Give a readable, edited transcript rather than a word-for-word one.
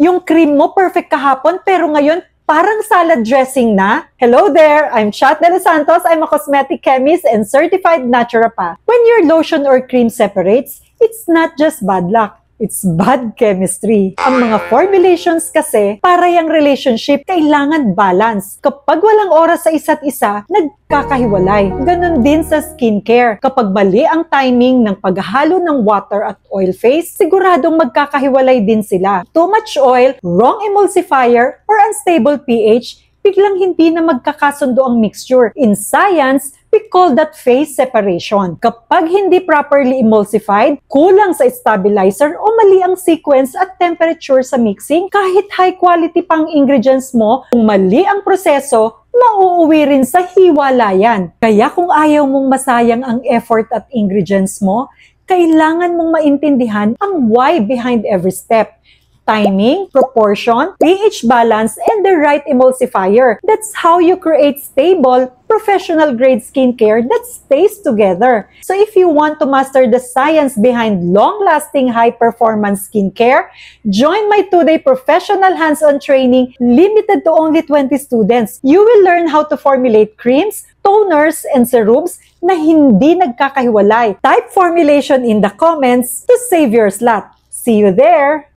Yung cream mo perfect kahapon pero ngayon parang salad dressing na? Hello there! I'm Chat De Los Santos. I'm a cosmetic chemist and certified naturopath. When your lotion or cream separates, it's not just bad luck. It's bad chemistry. Ang mga formulations kasi, para yung relationship, kailangan balance. Kapag walang oras sa isa't isa, nagkakahiwalay. Ganon din sa skincare. Kapag mali ang timing ng paghalo ng water at oil phase, siguradong magkakahiwalay din sila. Too much oil, wrong emulsifier, or unstable pH, biglang hindi na magkakasundo ang mixture. In science, we call that phase separation. Kapag hindi properly emulsified, kulang sa stabilizer o mali ang sequence at temperature sa mixing, kahit high quality pang ingredients mo, kung mali ang proseso, mauuwi rin sa hiwalayan. Kaya kung ayaw mong masayang ang effort at ingredients mo, kailangan mong maintindihan ang why behind every step. Timing, proportion, pH balance, and the right emulsifier. That's how you create stable, professional-grade skincare that stays together. So if you want to master the science behind long-lasting, high-performance skincare, join my 2-day professional hands-on training limited to only 20 students. You will learn how to formulate creams, toners, and serums na hindi nagkakahiwalay. Type formulation in the comments to save your slot. See you there!